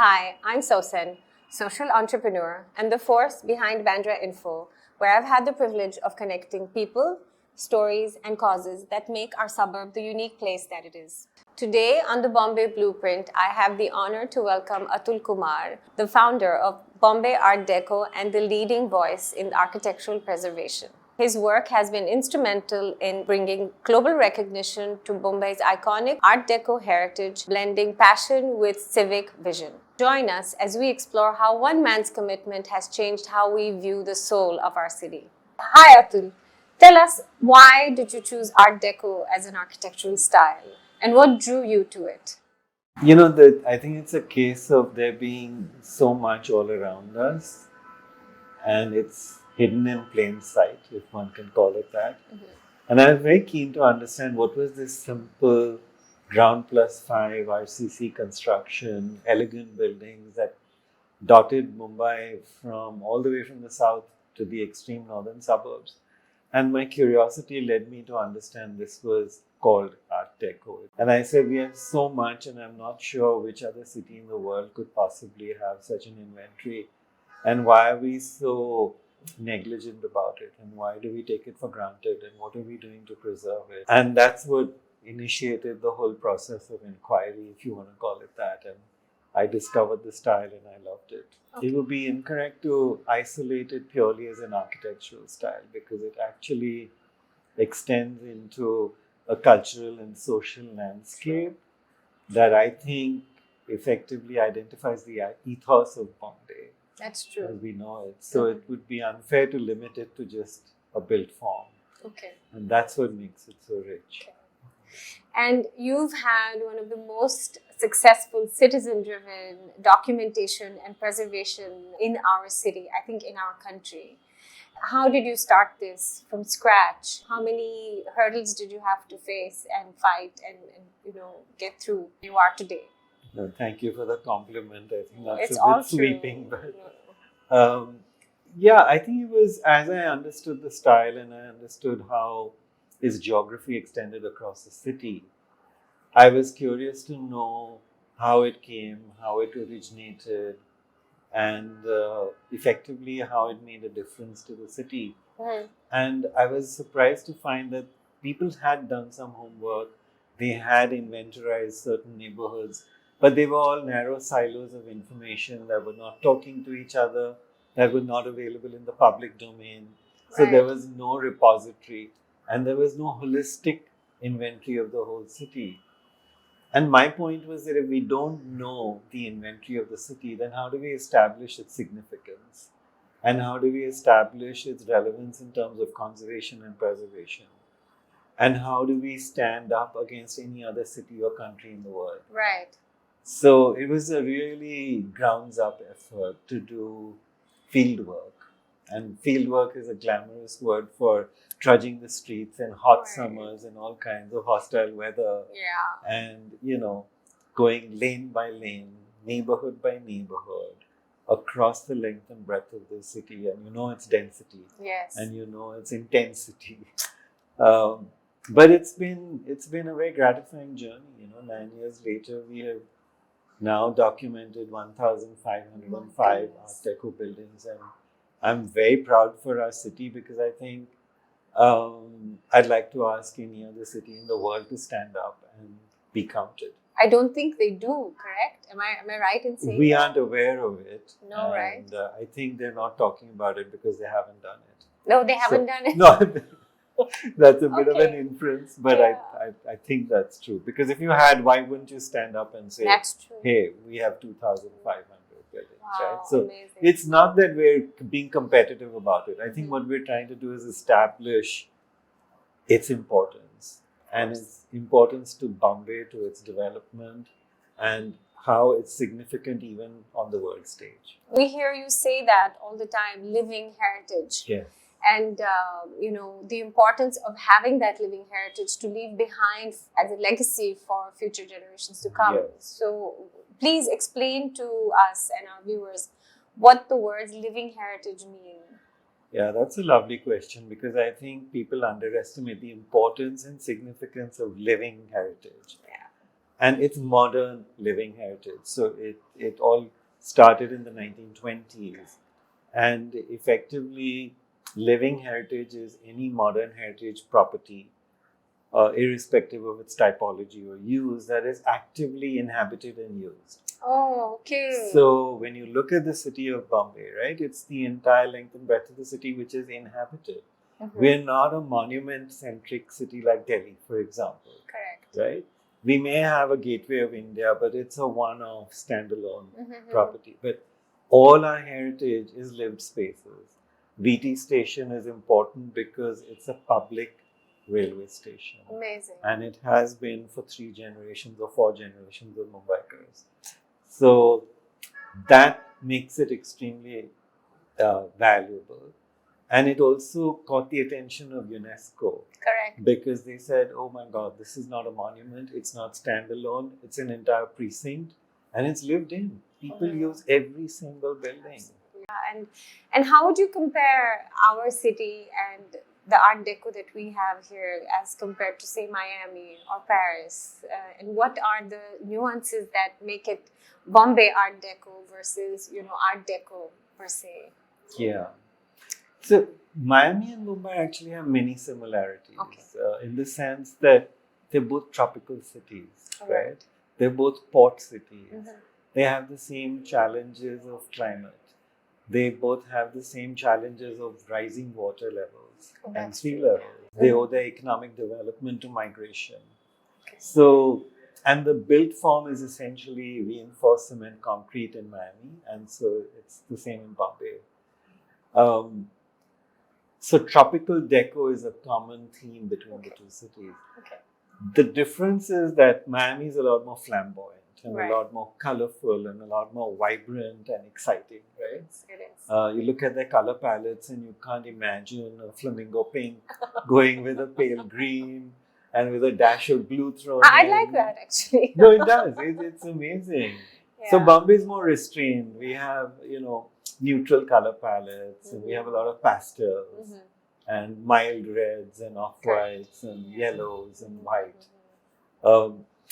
Hi, I'm Sausan, social entrepreneur and the force behind Bandra Info, where I've had the privilege of connecting people, stories, and causes that make our suburb the unique place that it is. Today on the Bombay Blueprint, I have the honor to welcome Atul Kumar, the founder of Bombay Art Deco and the leading voice in architectural preservation. His work has been instrumental in bringing global recognition to Mumbai's iconic Art Deco heritage, blending passion with civic vision. Join us as we explore how one man's commitment has changed how we view the soul of our city. Hi Atul, tell us, why did you choose Art Deco as an architectural style and what drew you to it? I think it's a case of there being so much all around us, and it's hidden in plain sight, if one can call it that. And I was very keen to understand what was this simple ground plus 5 RCC construction, elegant buildings that dotted Mumbai from all the way from the south to the extreme northern suburbs. And my curiosity led me to understand this was called Art Deco. And I said, we have so much, and I'm not sure which other city in the world could possibly have such an inventory. And why are we so negligent about it? And why do we take it for granted? And what are we doing to preserve it? And that's what initiated the whole process of inquiry, if you want to call it that. And I discovered the style and I loved it. Okay. It would be incorrect to isolate it purely as an architectural style because it actually extends into a cultural and social landscape that I think effectively identifies the ethos of Bombay. That's true. As we know it. So it would be unfair to limit it to just a built form. Okay. And that's what makes it so rich. Okay. And you've had one of the most successful citizen-driven documentation and preservation in our city, I think in our country. How did you start this from scratch? How many hurdles did you have to face and fight and get through you are today? No, thank you for the compliment. I think that's It's a all bit sweeping. true. But yeah, I think it was as I understood the style and I understood how its geography extended across the city, I was curious to know how it came, how it originated, and effectively how it made a difference to the city. And I was surprised to find that people had done some homework. They had inventorized certain neighborhoods, but they were all narrow silos of information that were not talking to each other, that were not available in the public domain. So there was no repository and there was no holistic inventory of the whole city. And my point was that if we don't know the inventory of the city, then how do we establish its significance? And how do we establish its relevance in terms of conservation and preservation? And how do we stand up against any other city or country in the world? Right. So it was a really grounds up effort to do field work. And field work is a glamorous word for trudging the streets in hot summers and all kinds of hostile weather. Yeah. And, going lane by lane, neighborhood by neighborhood, across the length and breadth of the city. And its density. Yes. And its intensity. But it's been a very gratifying journey. 9 years later, we have now documented 1,505 Art Deco buildings, and I'm very proud for our city because I think I'd like to ask any other city in the world to stand up and be counted. I don't think they do, correct? Am I right in saying we aren't aware of it? No, right? And I think they're not talking about it because they haven't done it. No, they haven't done it. No, that's a bit of an inference, but I think that's true. Because if you had, why wouldn't you stand up and say, that's true. Hey, we have 2,500 buildings, wow, right? So amazing. It's not that we're being competitive about it. I think what we're trying to do is establish its importance and its importance to Bombay, to its development, and how it's significant even on the world stage. We hear you say that all the time, living heritage. Yeah. And, the importance of having that living heritage to leave behind as a legacy for future generations to come. Yes. So please explain to us and our viewers what the words living heritage mean. Yeah, that's a lovely question because I think people underestimate the importance and significance of living heritage. Yeah. and it's modern living heritage. So it all started in the 1920s, and effectively, living heritage is any modern heritage property, irrespective of its typology or use, that is actively inhabited and used. Oh, okay. So when you look at the city of Bombay, right, it's the entire length and breadth of the city which is inhabited. We're not a monument-centric city like Delhi, for example. Correct. Right? We may have a gateway of India, but it's a one-off, standalone property. But all our heritage is lived spaces. VT station is important because it's a public railway station. Amazing. And it has been for 3 generations or 4 generations of Mumbaikars. So that makes it extremely valuable. And it also caught the attention of UNESCO. Correct. Because they said, oh my God, this is not a monument, it's not standalone, it's an entire precinct, and it's lived in. People use every single building. Yeah, and how would you compare our city and the Art Deco that we have here as compared to, say, Miami or Paris? And what are the nuances that make it Bombay Art Deco versus, Art Deco per se? Yeah. So Miami and Mumbai actually have many similarities in the sense that they're both tropical cities, right? They're both port cities. They have the same challenges of climate. They both have the same challenges of rising water levels and sea levels. They owe their economic development to migration. So, and the built form is essentially reinforced cement concrete in Miami, and so it's the same in Bombay. So tropical deco is a common theme between the two cities. The difference is that Miami is a lot more flamboyant and a lot more colorful and a lot more vibrant and exciting, right? It is. You look at their color palettes and you can't imagine a flamingo pink going with a pale green and with a dash of blue thrown in. I like that actually. No, it does. It's amazing. Yeah. So Bombay is more restrained. We have, neutral color palettes, and we have a lot of pastels and mild reds and off-whites and yellows and white.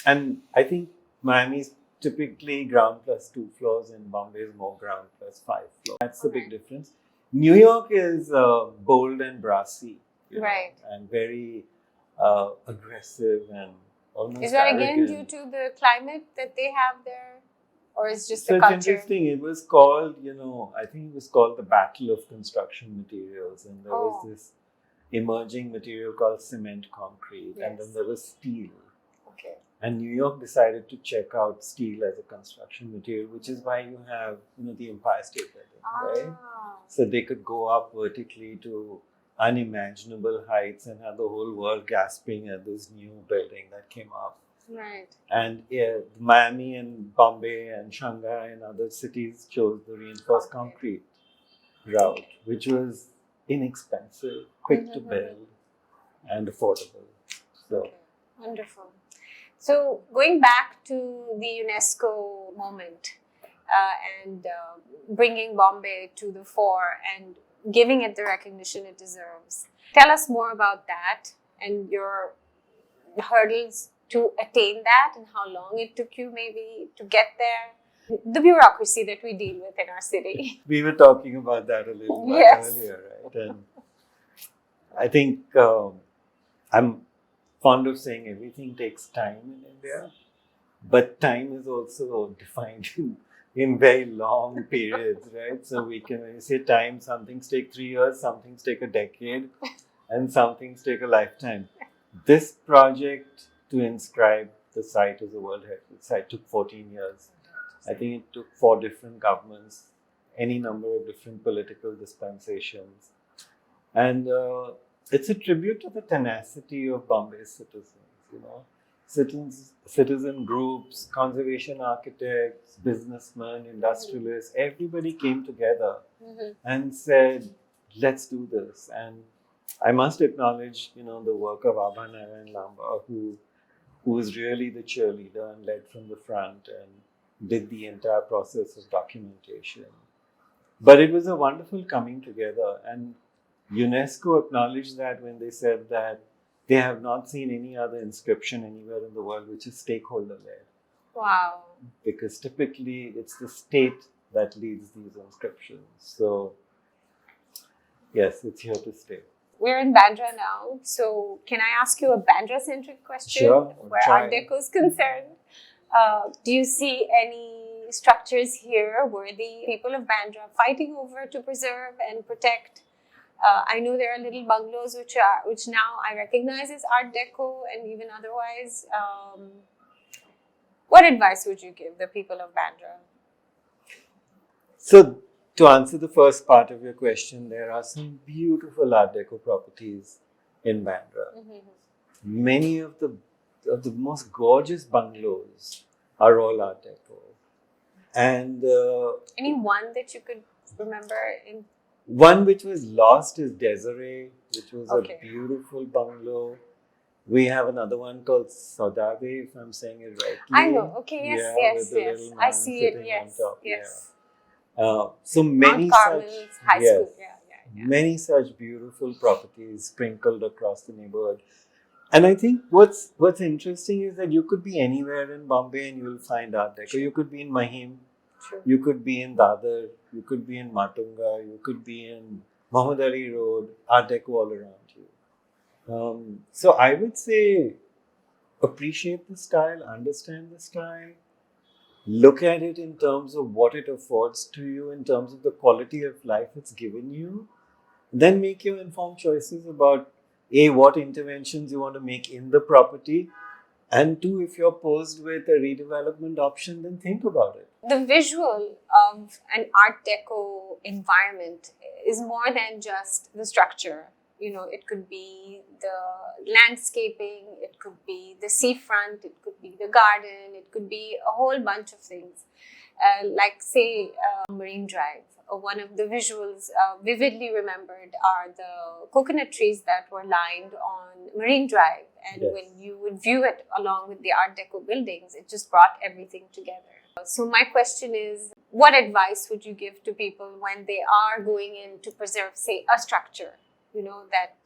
And I think Miami is typically ground plus 2 floors, and Bombay is more ground plus 5 floors. That's the big difference. New York is bold and brassy, and very aggressive and almost Is that arrogant. again due to the climate that they have there? Or is just so the it's culture? Interesting. It was called, I think it was called the Battle of Construction Materials. And there was this emerging material called cement concrete. And then there was steel. And New York decided to check out steel as a construction material, which is why you have, the Empire State Building, right? So they could go up vertically to unimaginable heights and have the whole world gasping at this new building that came up. Right. And Miami and Bombay and Shanghai and other cities chose the reinforced concrete route, which was inexpensive, quick to build, and affordable. So wonderful. So going back to the UNESCO moment and bringing Bombay to the fore and giving it the recognition it deserves. Tell us more about that and your hurdles to attain that and how long it took you maybe to get there. The bureaucracy that we deal with in our city. We were talking about that a little while earlier, right? And I think I'm fond of saying everything takes time in India, but time is also defined in very long periods, right? So when you say time, some things take 3 years, some things take a decade, and some things take a lifetime. This project to inscribe the site as a World Heritage Site took 14 years. I think it took 4 different governments, any number of different political dispensations. And it's a tribute to the tenacity of Bombay's citizens, citizen groups, conservation architects, businessmen, industrialists, everybody came together and said, let's do this. And I must acknowledge, the work of Abha Narayan Lamba, who was really the cheerleader and led from the front and did the entire process of documentation. But it was a wonderful coming together, and UNESCO acknowledged that when they said that they have not seen any other inscription anywhere in the world which is stakeholder-led. Wow. Because typically it's the state that leads these inscriptions. So, yes, it's here to stay. We're in Bandra now, so can I ask you a Bandra-centric question? Sure, where try. Art Deco is concerned? Do you see any structures here worthy people of Bandra fighting over to preserve and protect? I know there are little bungalows which now I recognize as Art Deco and even otherwise. What advice would you give the people of Bandra? So, to answer the first part of your question, there are some beautiful Art Deco properties in Bandra. Many of the most gorgeous bungalows are all Art Deco. And any one that you could remember in? One which was lost is Desiree, which was Okay. a beautiful bungalow. We have another one called Saudade, if I'm saying it rightly. I know. Okay. Yes. Yeah, yes. with the Yes. little I man see it. sitting Yes. on top, Yes. So many Mount Carmel's such High yes, School. Yeah. many such beautiful properties sprinkled across the neighborhood. And I think what's interesting is that you could be anywhere in Bombay and you will find Art Deco. You could be in Mahim, True. you could be in Dadar, you could be in Matunga, you could be in Muhammad Ali Road, Art Deco all around you. So I would say appreciate the style, understand the style, look at it in terms of what it affords to you, in terms of the quality of life it's given you, then make your informed choices about A, what interventions you want to make in the property, and 2, if you're posed with a redevelopment option, then think about it. The visual of an Art Deco environment is more than just the structure. You know, it could be the landscaping, it could be the seafront, it could be the garden, it could be a whole bunch of things. Like say Marine Drive. One of the visuals vividly remembered are the coconut trees that were lined on Marine Drive. And Yes. when you would view it along with the Art Deco buildings, it just brought everything together. So my question is, what advice would you give to people when they are going in to preserve, say, a structure? You know, that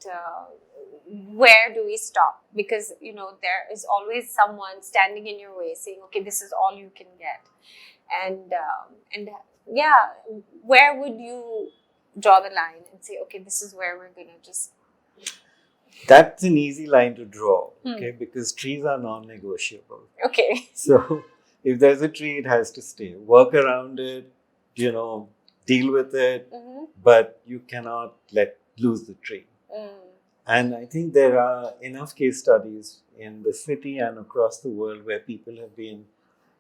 where do we stop? Because, you know, there is always someone standing in your way saying, okay, this is all you can get. And yeah, where would you draw the line and say, okay, this is where we're going to just... That's an easy line to draw, okay, because trees are non-negotiable. Okay. So if there's a tree, it has to stay. Work around it, you know, deal with it, but you cannot lose the tree. And I think there are enough case studies in the city and across the world where people have been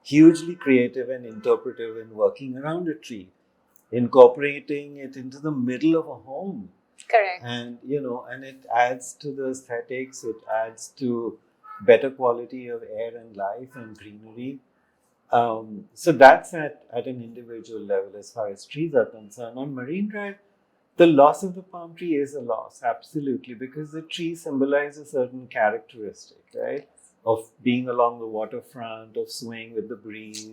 hugely creative and interpretive in working around a tree, incorporating it into the middle of a home. Correct. And, you know, and it adds to the aesthetics, it adds to better quality of air and life and greenery. So that's at an individual level as far as trees are concerned. On Marine Drive, the loss of the palm tree is a loss, absolutely, because the tree symbolizes a certain characteristic, right? Of being along the waterfront, of swaying with the breeze.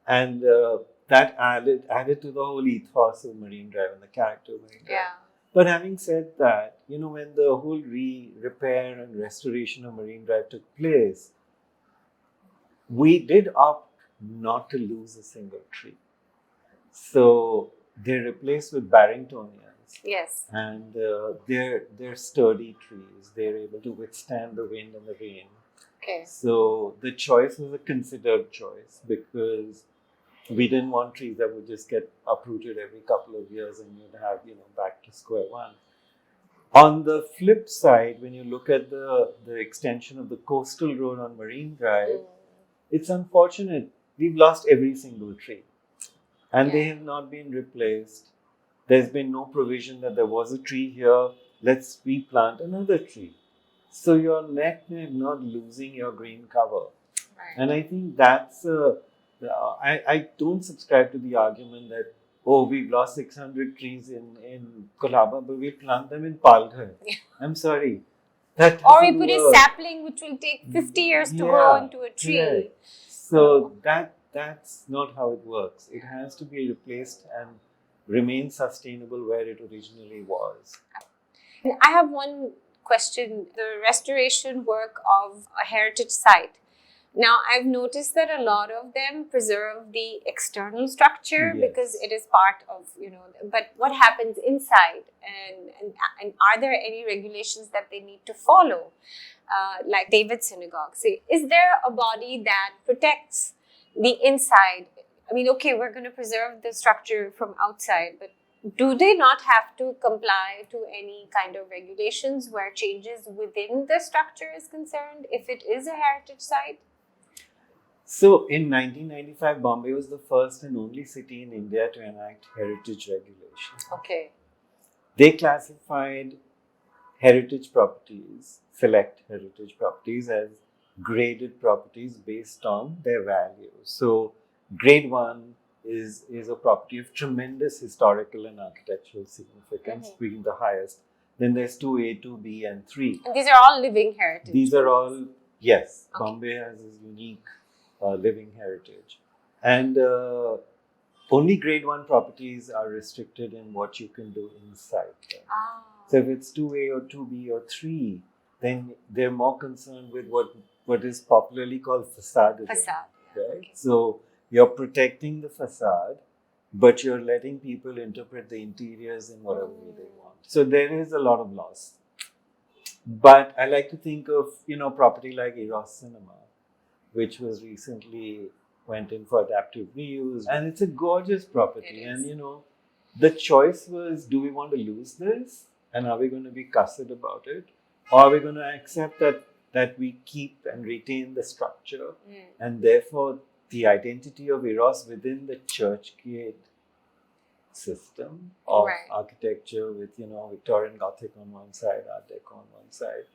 And that added to the whole ethos of Marine Drive and the character of Marine Drive. Yeah. But having said that, you know, when the whole repair and restoration of Marine Drive took place, we did opt not to lose a single tree. So they're replaced with Barringtonians. Yes. And they're sturdy trees. They're able to withstand the wind and the rain. Okay. So the choice was a considered choice because we didn't want trees that would just get uprooted every couple of years and you'd have, you know, back to square one. On the flip side, when you look at the extension of the coastal road on Marine Drive, it's unfortunate. We've lost every single tree. And they have not been replaced. There's been no provision that there was a tree here. Let's replant another tree. So you're net not losing your green cover. Right. And I think that's I don't subscribe to the argument that, oh, we've lost 600 trees in Colaba, but we'll plant them in Palghar. Yeah. I'm sorry. That Or we doesn't put a work. sapling which will take 50 years to grow into a tree. Correct. So that's not how it works. It has to be replaced and remain sustainable where it originally was. I have one question the restoration work of a heritage site. Now, I've noticed that a lot of them preserve the external structure because it is part of, but what happens inside? And are there any regulations that they need to follow? Like David Synagogue. Say, is there a body that protects the inside? I mean, okay, we're going to preserve the structure from outside, but do they not have to comply to any kind of regulations where changes within the structure is concerned if it is a heritage site? So in 1995, Bombay was the first and only city in India to enact heritage regulation. Okay. They classified heritage properties, select heritage properties, as graded properties based on their value. So grade 1 is a property of tremendous historical and architectural significance, being the highest. Then there's 2A, 2B, and 3. And these are all living heritage. These are all, yes. Okay. Bombay has a unique living heritage. And only grade 1 properties are restricted in what you can do inside. So if it's 2A or 2B or 3, then they're more concerned with what is popularly called facade. Facade. Right? Okay. So you're protecting the facade, but you're letting people interpret the interiors in whatever way they want. So there is a lot of loss. But I like to think of, property like Eros Cinema, which was recently went in for adaptive reuse. And it's a gorgeous property. And, the choice was, do we want to lose this? And are we going to be cussed about it? Or are we going to accept that we keep and retain the structure? And therefore, the identity of Eros within the churchgate system of architecture with, Victorian Gothic on one side, Art Deco on one side.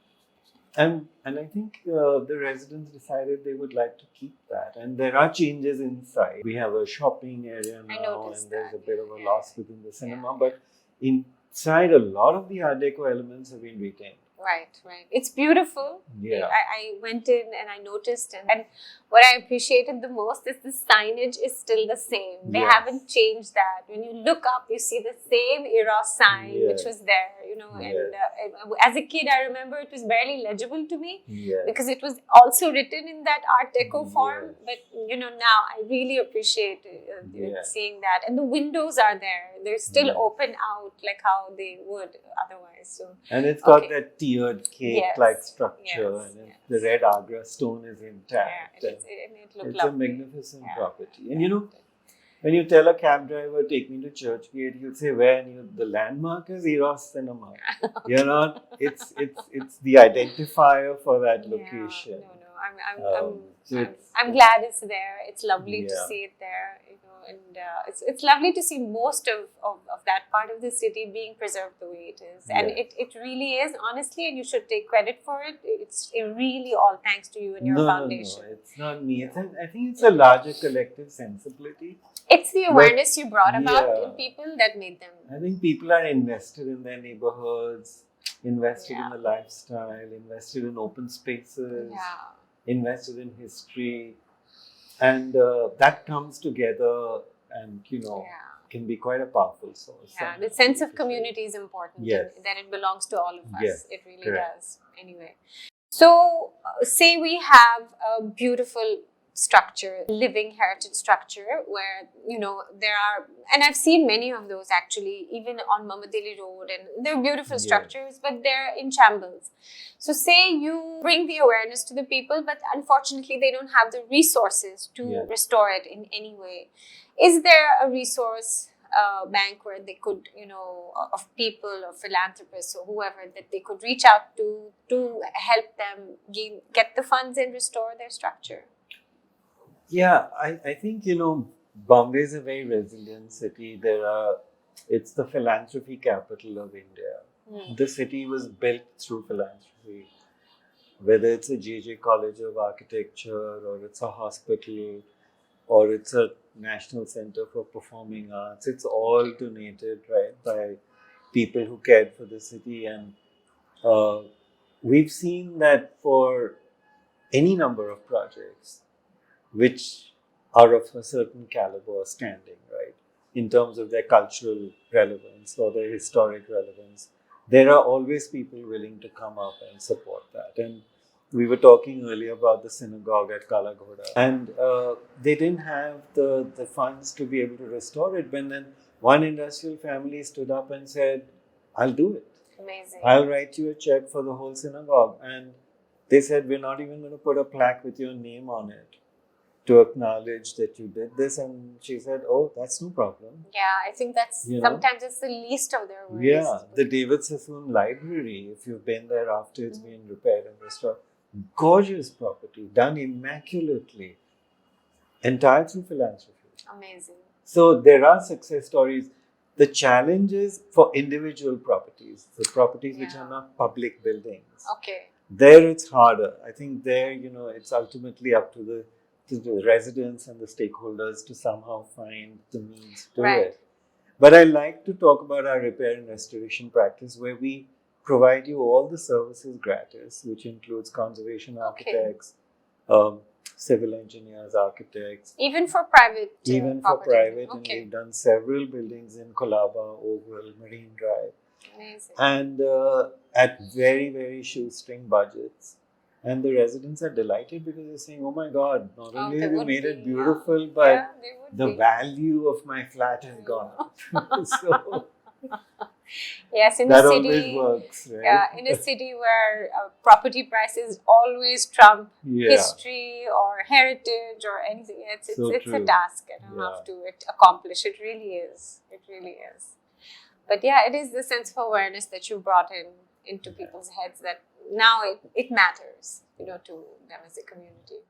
And I think the residents decided they would like to keep that. And there are changes inside. We have a shopping area now, and there's a bit of a loss within the cinema. But inside, a lot of the Art Deco elements have been retained. Right. It's beautiful. Yeah. I went in and I noticed, and what I appreciated the most is the signage is still the same. They haven't changed that. When you look up, you see the same Eros sign which was there, and as a kid, I remember it was barely legible to me because it was also written in that Art Deco form. But, now I really appreciate seeing that. And the windows are there. They're still open out like how they would otherwise. So, and it's got that tiered cake-like structure, and the red Agra stone is intact. It looked it's lovely. A magnificent property. And when you tell a cab driver, take me to Churchgate, he'll say, where? And the landmark is Eros Cinema. It's the identifier for that location. I'm glad it's there. It's lovely to see it there, and it's lovely to see most of that part of the city being preserved the way it is. And it really is, honestly, and you should take credit for it. It's really all thanks to you and your foundation. No, it's not me. I think it's a larger collective sensibility. It's the awareness you brought about in people that made them. I think people are invested in their neighborhoods, invested in the lifestyle, invested in open spaces, invested in history. And that comes together and, can be quite a powerful source. Yeah, the sense of community is important. Yes. That it belongs to all of us. Yes, it really does. Anyway. So, say we have a beautiful structure, living heritage structure where, there are, and I've seen many of those actually, even on Mamadili Road, and they're beautiful structures, but they're in shambles. So say you bring the awareness to the people, but unfortunately they don't have the resources to restore it in any way. Is there a resource bank where they could, of people or philanthropists or whoever that they could reach out to help them get the funds and restore their structure? Yeah, I think, Bombay is a very resilient city. It's the philanthropy capital of India. The city was built through philanthropy. Whether it's a J.J. College of Architecture, or it's a hospital, or it's a National Center for Performing Arts, it's all donated, by people who cared for the city. And we've seen that for any number of projects, which are of a certain caliber or standing, in terms of their cultural relevance or their historic relevance, there are always people willing to come up and support that. And we were talking earlier about the synagogue at Kala Ghoda, and they didn't have the funds to be able to restore it. But then one industrial family stood up and said, "I'll do it. Amazing. I'll write you a check for the whole synagogue." And they said, "We're not even going to put a plaque with your name on it to acknowledge that you did this." And she said, "Oh, that's no problem." Yeah, I think that's sometimes it's the least of their worries. Yeah, the David Sassoon Library, if you've been there after it's been repaired and restored, gorgeous property, done immaculately, entire through philanthropy. Amazing. So there are success stories. The challenges for individual properties, the properties which are not public buildings. Okay. There it's harder. I think there, it's ultimately up to the residents and the stakeholders to somehow find the means to do it. But I like to talk about our repair and restoration practice, where we provide you all the services gratis, which includes conservation architects, civil engineers, architects. Even for private Even for private. And we've done several buildings in Colaba, Oval, Marine Drive. Amazing. And at very, very shoestring budgets. And the residents are delighted because they're saying, "Oh my God, not only have you made it beautiful, but the value of my flat has gone up." So yes, in that a city, always works, right? Yeah, in a city where property prices always trump history or heritage or anything, it's a task and you have to accomplish. It really is. It really is. But yeah, it is the sense of awareness that you brought into people's heads that now it matters, to them as a community.